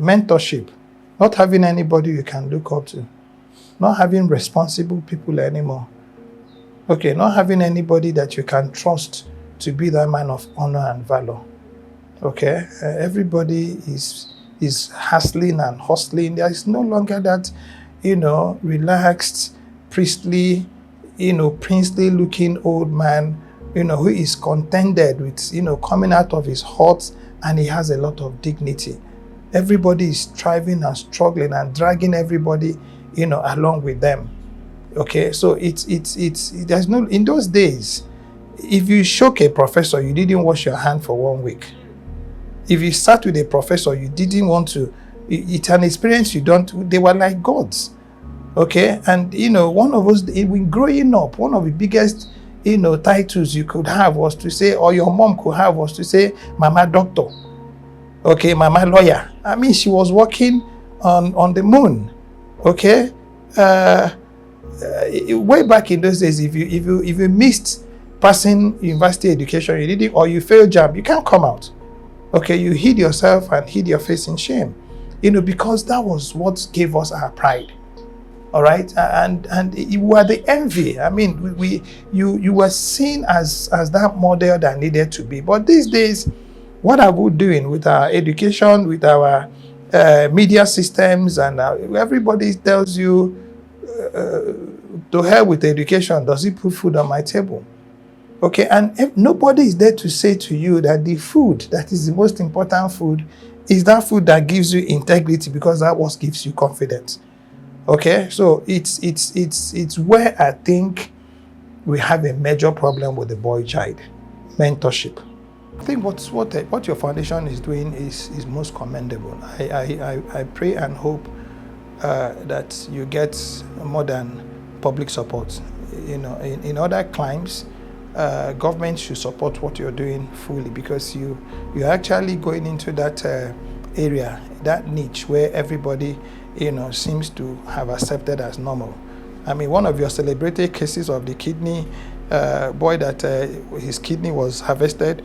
mentorship, not having anybody you can look up to, not having responsible people anymore. Okay, not having anybody that you can trust to be that man of honor and valor. Okay, everybody is hustling and hustling. There is no longer that, relaxed, priestly, princely looking old man, who is contented with, coming out of his hut, and he has a lot of dignity. Everybody is striving and struggling and dragging everybody, along with them. Okay, so there's no, in those days, if you shock a professor, you didn't wash your hand for 1 week. If you sat with a professor, you didn't want to, it's an experience you don't, they were like gods. Okay, and one of us, when growing up, one of the biggest, titles you could have was to say, or your mom could have, was to say, Mama Doctor. Okay, Mama Lawyer. I mean, she was working on the moon. Okay, way back in those days, if you missed passing university education, you didn't, or you failed JAMB, you can't come out. Okay, you hid yourself and hid your face in shame, because that was what gave us our pride. All right, and you were the envy. I mean, you were seen as that model that needed to be. But these days, what are we doing with our education, with our media systems, and everybody tells you, to hell with education, does it put food on my table? Okay, and if nobody is there to say to you that the food that is the most important food is that food that gives you integrity, because that what gives you confidence. Okay, so it's where I think we have a major problem with the boy child mentorship. I think what your foundation is doing is most commendable. I pray and hope that you get more than public support. In other climes, government should support what you're doing fully, because you're actually going into that area, that niche where everybody seems to have accepted as normal. I mean, one of your celebrated cases of the kidney boy that his kidney was harvested,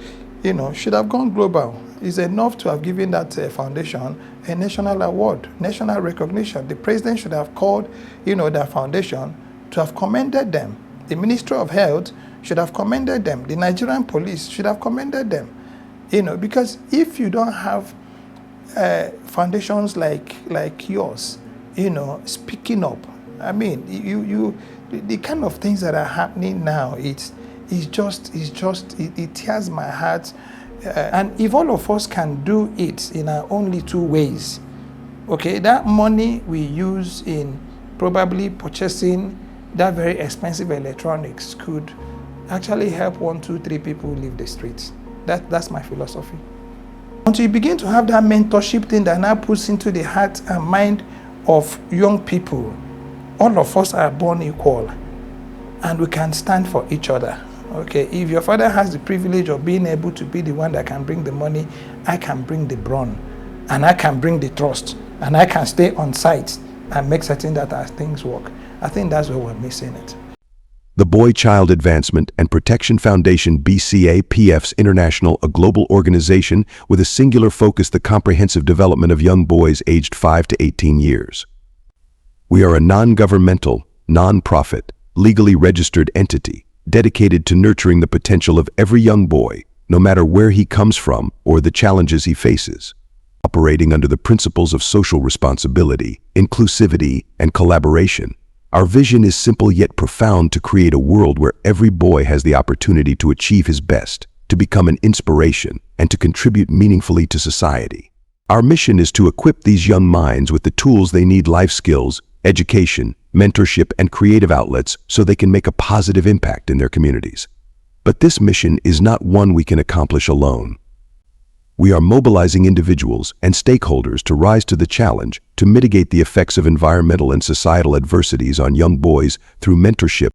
should have gone global. It's enough to have given that foundation a national award, national recognition. The president should have called, that foundation to have commended them. The Ministry of Health should have commended them. The Nigerian police should have commended them. Because if you don't have foundations like yours, speaking up, I mean, the kind of things that are happening now, it tears my heart. And if all of us can do it in our only two ways, okay, that money we use in probably purchasing that very expensive electronics could actually help 1, 2, 3 people leave the streets. That's my philosophy. Until you begin to have that mentorship thing that now puts into the heart and mind of young people, all of us are born equal and we can stand for each other. Okay, if your father has the privilege of being able to be the one that can bring the money, I can bring the brawn, and I can bring the trust, and I can stay on site and make certain that our things work. I think that's where we're missing it. The Boy Child Advancement and Protection Foundation BCA-PF's International, a global organization with a singular focus, the comprehensive development of young boys aged 5 to 18 years. We are a non-governmental, non-profit, legally registered entity dedicated to nurturing the potential of every young boy, no matter where he comes from or the challenges he faces. Operating under the principles of social responsibility, inclusivity, and collaboration, our vision is simple yet profound: to create a world where every boy has the opportunity to achieve his best, to become an inspiration, and to contribute meaningfully to society. Our mission is to equip these young minds with the tools they need: life skills, education, mentorship, and creative outlets, so they can make a positive impact in their communities. But this mission is not one we can accomplish alone. We are mobilizing individuals and stakeholders to rise to the challenge to mitigate the effects of environmental and societal adversities on young boys through mentorship,